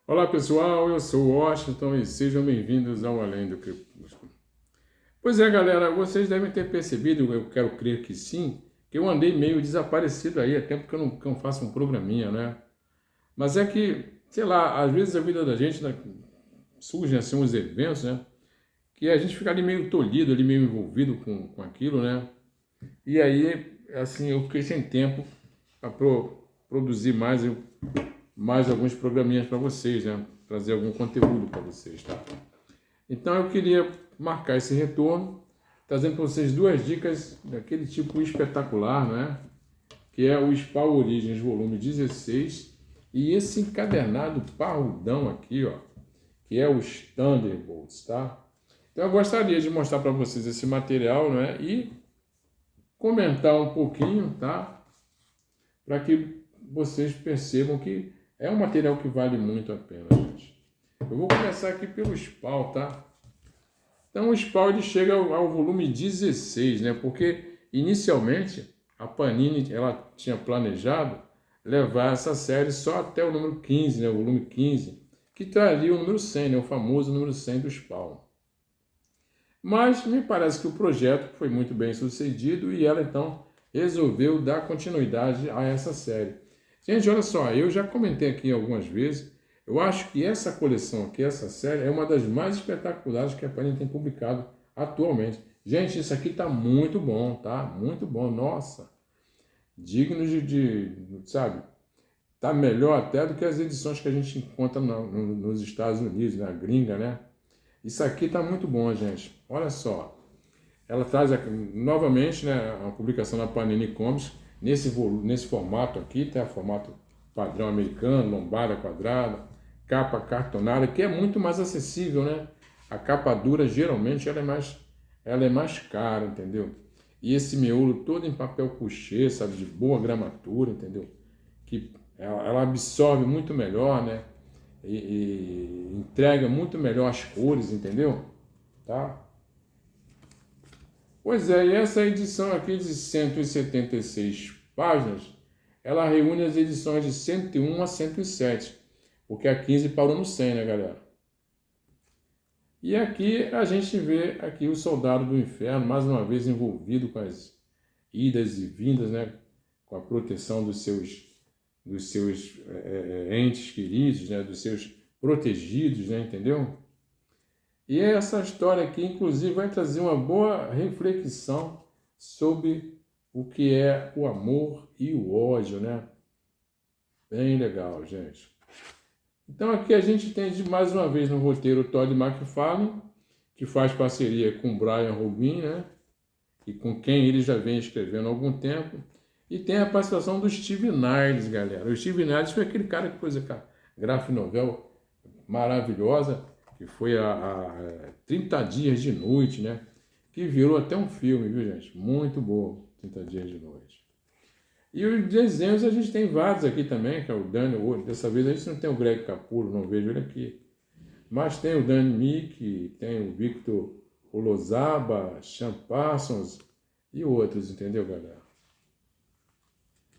Olá pessoal, eu sou o Washington e sejam bem-vindos ao Além do Crepúsculo. Pois é, galera, vocês devem ter percebido, eu quero crer que sim, que eu andei meio desaparecido aí, até porque eu não faço um programinha, né? Mas é que, sei lá, às vezes a vida da gente, né, surgem assim uns eventos, né? Que a gente fica ali meio tolhido, ali meio envolvido com aquilo, né? E aí, assim, eu fiquei sem tempo para produzir mais alguns programinhas para vocês, né? Trazer algum conteúdo para vocês, tá? Então eu queria marcar esse retorno, trazendo para vocês duas dicas daquele tipo espetacular, né? Que é o Spawn Origins volume 16 e esse encadernado parrudão aqui, ó, que é os Thunderbolts, tá? Então eu gostaria de mostrar para vocês esse material, né? E comentar um pouquinho, tá? Para que vocês percebam que é um material que vale muito a pena, gente. Eu vou começar aqui pelo Spawn, tá? Então o Spawn ele chega ao volume 16, né? Porque inicialmente a Panini ela tinha planejado levar essa série só até o número 15, né? O volume 15, que traria o número 100, né? O famoso número 100 do Spawn. Mas me parece que o projeto foi muito bem sucedido e ela então resolveu dar continuidade a essa série. Gente, olha só, eu já comentei aqui algumas vezes, eu acho que essa coleção aqui, essa série, é uma das mais espetaculares que a Panini tem publicado atualmente. Gente, isso aqui tá muito bom, tá? Muito bom, nossa. Digno sabe? Tá melhor até do que as edições que a gente encontra nos Estados Unidos, na gringa, né? Isso aqui tá muito bom, gente. Olha só. Ela traz novamente, né, a publicação da Panini Comics nesse formato aqui, tem o formato padrão americano, lombada quadrada, capa cartonada, que é muito mais acessível, né? A capa dura geralmente ela é mais cara, entendeu? E esse miolo todo em papel couché, sabe, de boa gramatura, entendeu? Que ela absorve muito melhor, né? E entrega muito melhor as cores, entendeu? Tá? Pois é, e essa edição aqui de 176 páginas, ela reúne as edições de 101 a 107, porque a 15 parou no 100, né, galera? E aqui a gente vê aqui o Soldado do Inferno, mais uma vez envolvido com as idas e vindas, né, com a proteção dos seus entes queridos, né, dos seus protegidos, né, entendeu? E essa história aqui, inclusive, vai trazer uma boa reflexão sobre o que é o amor e o ódio, né? Bem legal, gente. Então aqui a gente tem mais uma vez no roteiro o Todd McFarlane, que faz parceria com o Brian Rubin, né? E com quem ele já vem escrevendo há algum tempo. E tem a participação do Steve Niles, galera. O Steve Niles foi aquele cara que fez a graphic novel maravilhosa, que foi a 30 Dias de Noite, né? Que virou até um filme, viu, gente? Muito bom, 30 Dias de Noite. E os desenhos a gente tem vários aqui também, que é o Danny, dessa vez a gente não tem o Greg Capullo, não vejo ele aqui. Mas tem o Danny Mick, tem o Victor Olozaba, Sean Parsons e outros, entendeu, galera?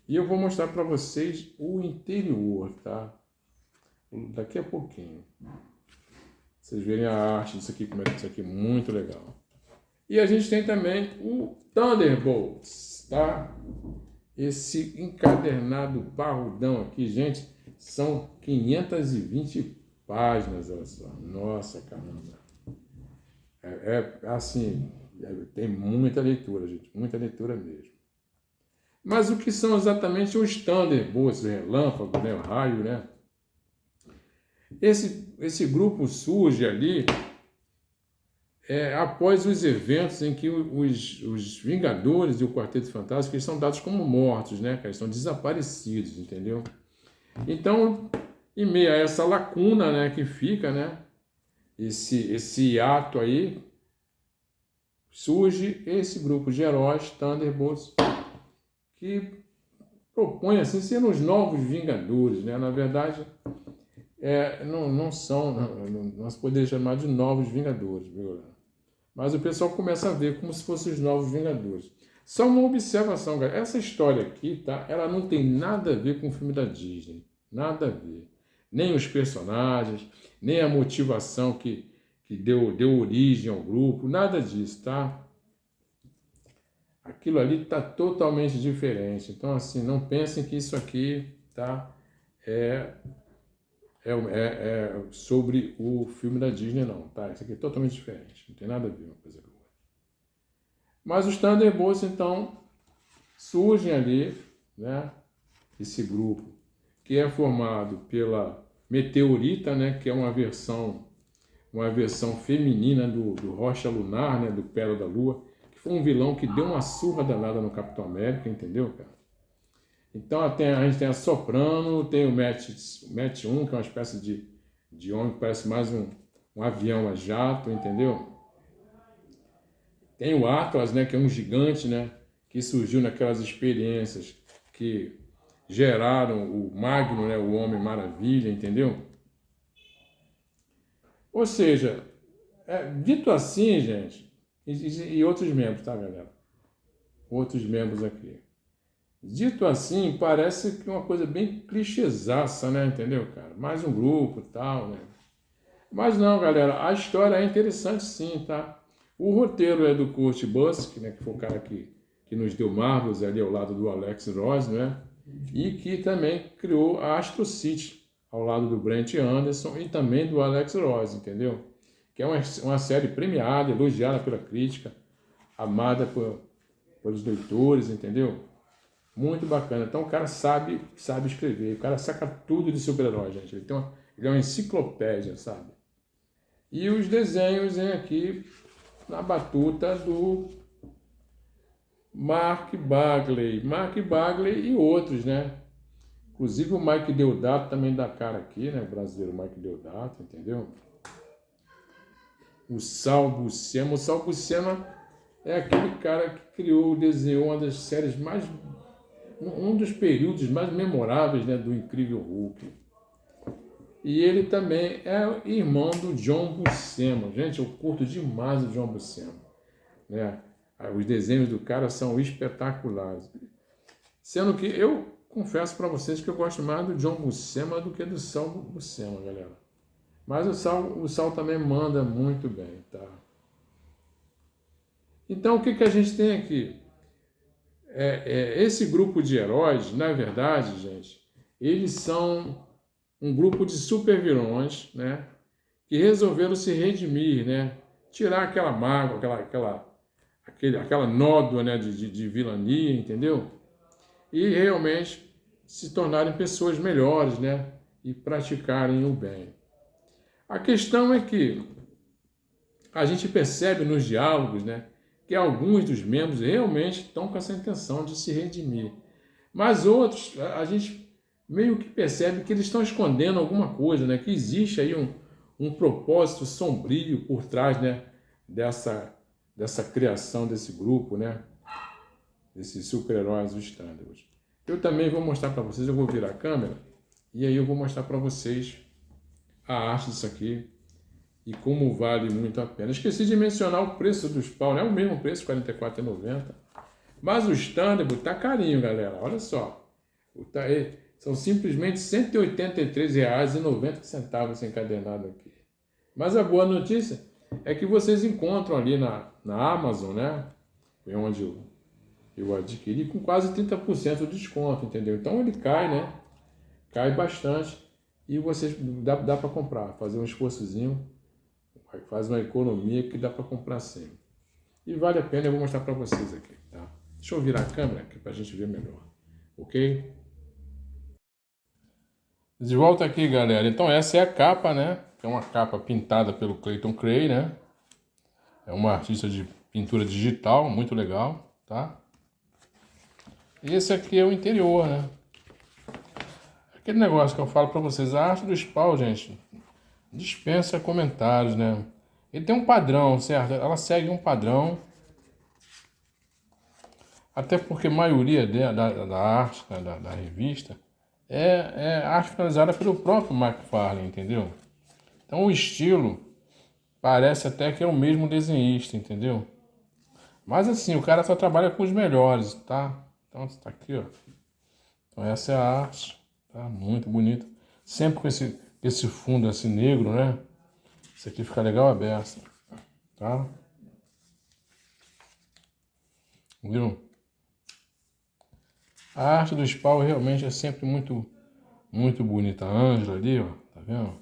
E eu vou mostrar para vocês o interior, tá? Daqui a pouquinho. Vocês verem a arte disso aqui, como é que isso aqui é muito legal. E a gente tem também o Thunderbolts, tá? Esse encadernado parrudão aqui, gente, são 520 páginas, olha só. Nossa, caramba. Assim, tem muita leitura, gente, muita leitura mesmo. Mas o que são exatamente os Thunderbolts, o relâmpago, né, o raio, né? Esse grupo surge ali após os eventos em que os Vingadores e o Quarteto Fantástico eles são dados como mortos, né? Eles estão desaparecidos, entendeu? Então, em meio a essa lacuna, né, que fica, né? Esse ato aí, surge esse grupo de heróis, Thunderbolts, que propõe assim ser os novos Vingadores, né? Na verdade, não são, nós poderíamos chamar de novos Vingadores, viu? Mas o pessoal começa a ver como se fossem os novos Vingadores. Só uma observação, galera. Essa história aqui, tá? Ela não tem nada a ver com o filme da Disney. Nada a ver. nem os personagens, nem a motivação que deu origem ao grupo, nada disso, tá? Aquilo ali está totalmente diferente. Então, assim, não pensem que isso aqui, tá, é sobre o filme da Disney, não, tá? Isso aqui é totalmente diferente, não tem nada a ver uma coisa com a outra. Mas os Thunderbolts, então, surgem ali, né? Esse grupo, que é formado pela Meteorita, né? Que é uma versão feminina do Rocha Lunar, né? Do Pérola da Lua, que foi um vilão que deu uma surra danada no Capitão América, entendeu, cara? Então a gente tem a Soprano, tem o Matt 1, que é uma espécie de homem que parece mais um avião a jato, entendeu? Tem o Atlas, né, que é um gigante, né, que surgiu naquelas experiências que geraram o Magno, né, o Homem Maravilha, entendeu? Ou seja, dito assim, gente, e outros membros, tá, galera? Outros membros aqui. Dito assim, parece que é uma coisa bem clichêzaça, né, entendeu, cara? Mais um grupo e tal, né? Mas não, galera, a história é interessante sim, tá? O roteiro é do Kurt Busiek, né, que foi o cara que nos deu Marvels ali ao lado do Alex Ross, né? E que também criou a Astro City, ao lado do Brent Anderson e também do Alex Ross, entendeu? Que é uma série premiada, elogiada pela crítica, amada pelos leitores, entendeu? Muito bacana. Então o cara sabe escrever, o cara saca tudo de super-herói, gente. Ele é uma enciclopédia, sabe? E os desenhos vêm aqui na batuta do Mark Bagley e outros, né? Inclusive o Mike Deodato também dá cara aqui, né? O brasileiro Mike Deodato, entendeu? O Sal Buscema. O Sal Buscema é aquele cara que desenhou uma das séries um dos períodos mais memoráveis, né, do Incrível Hulk. E ele também é irmão do John Buscema. Gente, eu curto demais o John Buscema, né? Os desenhos do cara são espetaculares. Sendo que eu confesso para vocês que eu gosto mais do John Buscema do que do Sal Buscema, galera. Mas o Sal também manda muito bem, tá? Então, o que a gente tem aqui? Esse grupo de heróis, na verdade, gente, eles são um grupo de super-vilões, né, que resolveram se redimir, né, tirar aquela mágoa, aquela nódoa, né, de vilania, entendeu? E realmente se tornarem pessoas melhores, né, e praticarem o bem. A questão é que a gente percebe nos diálogos, né, que alguns dos membros realmente estão com essa intenção de se redimir. Mas outros, a gente meio que percebe que eles estão escondendo alguma coisa, né? Que existe aí um propósito sombrio por trás, né, dessa criação desse grupo, né? Desses super-heróis dos Thunderbolts. Eu também vou mostrar para vocês, eu vou virar a câmera, e aí eu vou mostrar para vocês a arte disso aqui, e como vale muito a pena. Esqueci de mencionar o preço dos pau, não é o mesmo preço, R$ 44,90. Mas o Thunderbolt tá carinho, galera. Olha só. São simplesmente R$ 183,90 esse encadernado aqui. Mas a boa notícia é que vocês encontram ali na Amazon, né? Foi onde eu adquiri com quase 30% de desconto, entendeu? Então ele cai, né? Cai bastante. E vocês dá para comprar, fazer um esforçozinho. Faz uma economia que dá para comprar sempre. E vale a pena, eu vou mostrar para vocês aqui, tá? Deixa eu virar a câmera aqui para a gente ver melhor, ok? De volta aqui, galera. Então essa é a capa, né? É uma capa pintada pelo Clayton Cray, né? É uma artista de pintura digital, muito legal, tá? E esse aqui é o interior, né? Aquele negócio que eu falo para vocês, a arte do Spawn, gente, dispensa comentários, né? Ele tem um padrão, certo? Ela segue um padrão. Até porque a maioria da arte, né, da revista, é arte finalizada pelo próprio McFarlane, entendeu? Então o estilo parece até que é o mesmo desenhista, entendeu? Mas assim, o cara só trabalha com os melhores, tá? Então tá aqui, ó. Então essa é a arte, tá? Muito bonito. Sempre com esse fundo assim negro, né? Isso aqui fica legal aberto, tá? Viu? A arte do Spawn realmente é sempre muito, muito bonita. A Ângela ali, ó, tá vendo?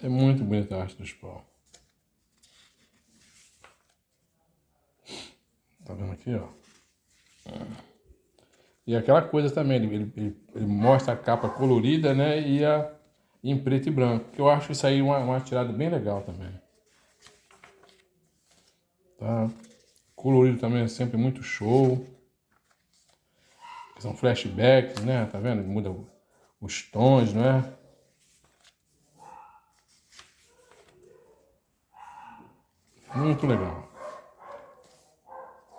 É muito bonita a arte do Spawn. Tá vendo aqui, ó? E aquela coisa também, ele mostra a capa colorida, né? E em preto e branco. Que eu acho isso aí uma tirada bem legal também. Tá? Colorido também é sempre muito show. São flashbacks, né? Tá vendo? Muda os tons, não é? Muito legal.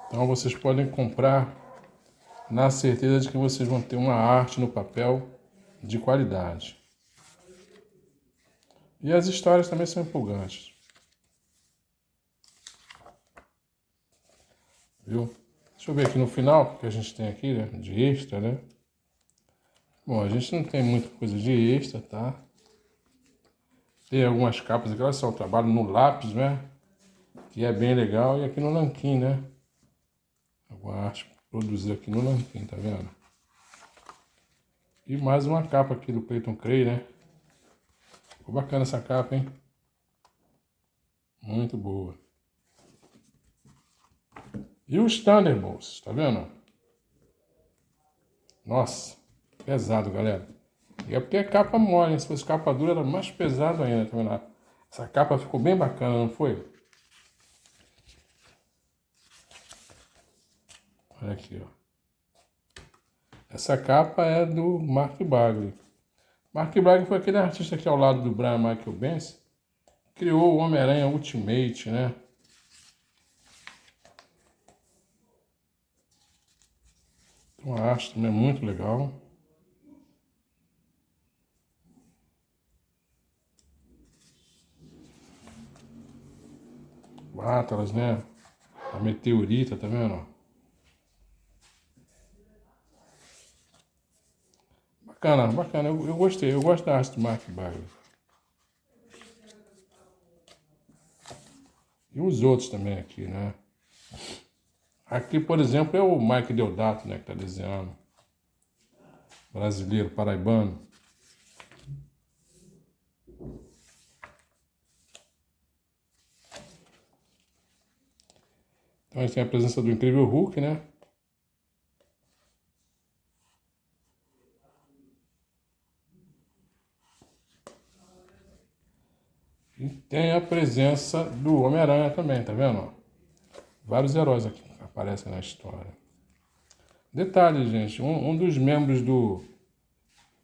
Então vocês podem comprar na certeza de que vocês vão ter uma arte no papel de qualidade. E as histórias também são empolgantes. Viu? Deixa eu ver aqui no final, o que a gente tem aqui, né? De extra, né? Bom, a gente não tem muita coisa de extra, tá? Tem algumas capas aqui, olha só, o trabalho no lápis, né? Que é bem legal. E aqui no nanquim, né? Alguma arte produzida aqui no nanquim, tá vendo? E mais uma capa aqui do Clayton Cray, né? Ficou bacana essa capa, hein? Muito boa. E os Thunderbolts, tá vendo? Nossa, pesado, galera. E é porque é capa mole, hein? Se fosse capa dura era mais pesado ainda, tá vendo? Essa capa ficou bem bacana, não foi? Olha aqui, ó. Essa capa é do Mark Bagley. Mark Bagley foi aquele artista aqui ao lado do Brian Michael Bendis, criou o Homem-Aranha Ultimate, né? Então a arte também é muito legal. O Atlas, né? A meteorita, tá vendo? Bacana, bacana. Eu gostei. Eu gosto da arte do Mark Bagley. E os outros também aqui, né? Aqui, por exemplo, é o Mike Deodato, né? Que tá desenhando. Brasileiro, paraibano. Então a gente tem a presença do Incrível Hulk, né? E tem a presença do Homem-Aranha também, tá vendo? Vários heróis aqui aparecem na história. Detalhe, gente, um dos membros do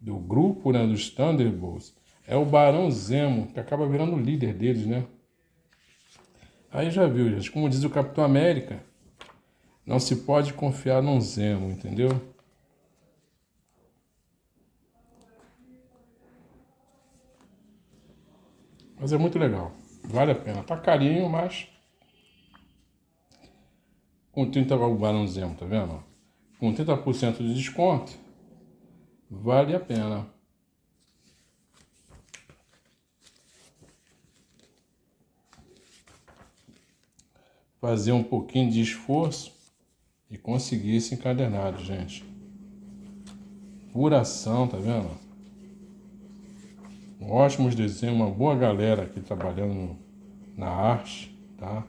grupo, né, dos Thunderbolts, é o Barão Zemo, que acaba virando o líder deles, né? Aí já viu, gente, como diz o Capitão América, não se pode confiar num Zemo, entendeu? Mas é muito legal, vale a pena. Tá carinho, mas com 30 o Barão Zemo, tá vendo? Com 30% de desconto, vale a pena. Fazer um pouquinho de esforço e conseguir esse encadernado, gente. Pura ação, tá vendo? Ótimos desenhos, uma boa galera aqui trabalhando na arte, tá?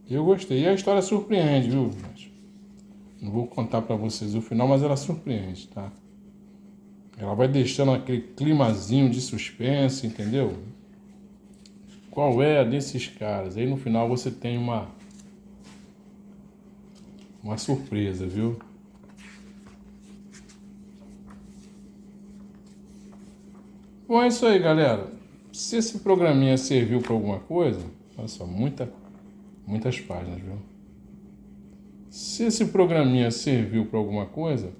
Eu gostei. E a história surpreende, viu, gente? Não vou contar pra vocês o final, mas ela surpreende, tá? Ela vai deixando aquele climazinho de suspense, entendeu? Qual é a desses caras? Aí no final você tem uma surpresa, viu? Bom, é isso aí, galera. Se esse programinha serviu para alguma coisa, olha só, muitas páginas, viu? Se esse programinha serviu para alguma coisa,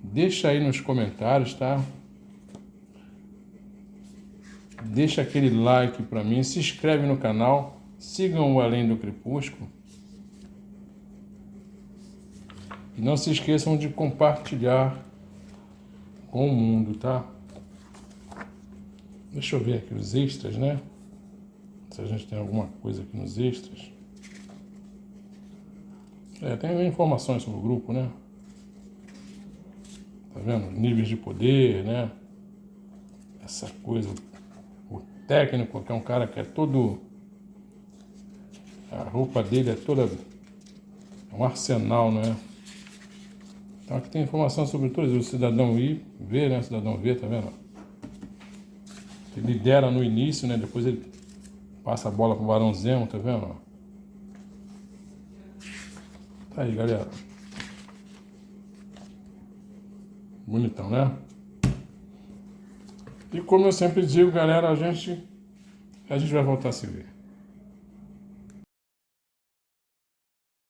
deixa aí nos comentários, tá? Deixa aquele like para mim, se inscreve no canal, sigam o Além do Crepúsculo E não se esqueçam de compartilhar com o mundo, tá? Deixa eu ver aqui os extras, né? Se a gente tem alguma coisa aqui nos extras. Tem informações sobre o grupo, né? Tá vendo? Níveis de poder, né? Essa coisa. O técnico, que é um cara que é todo... A roupa dele é toda... É um arsenal, não é? Então aqui tem informação sobre todos. O cidadão I, V, né? O cidadão V, tá vendo? Ele lidera no início, né? Depois ele passa a bola pro Barão Zemo, tá vendo? Tá aí, galera. Bonitão, né? E como eu sempre digo, galera, a gente vai voltar a se ver.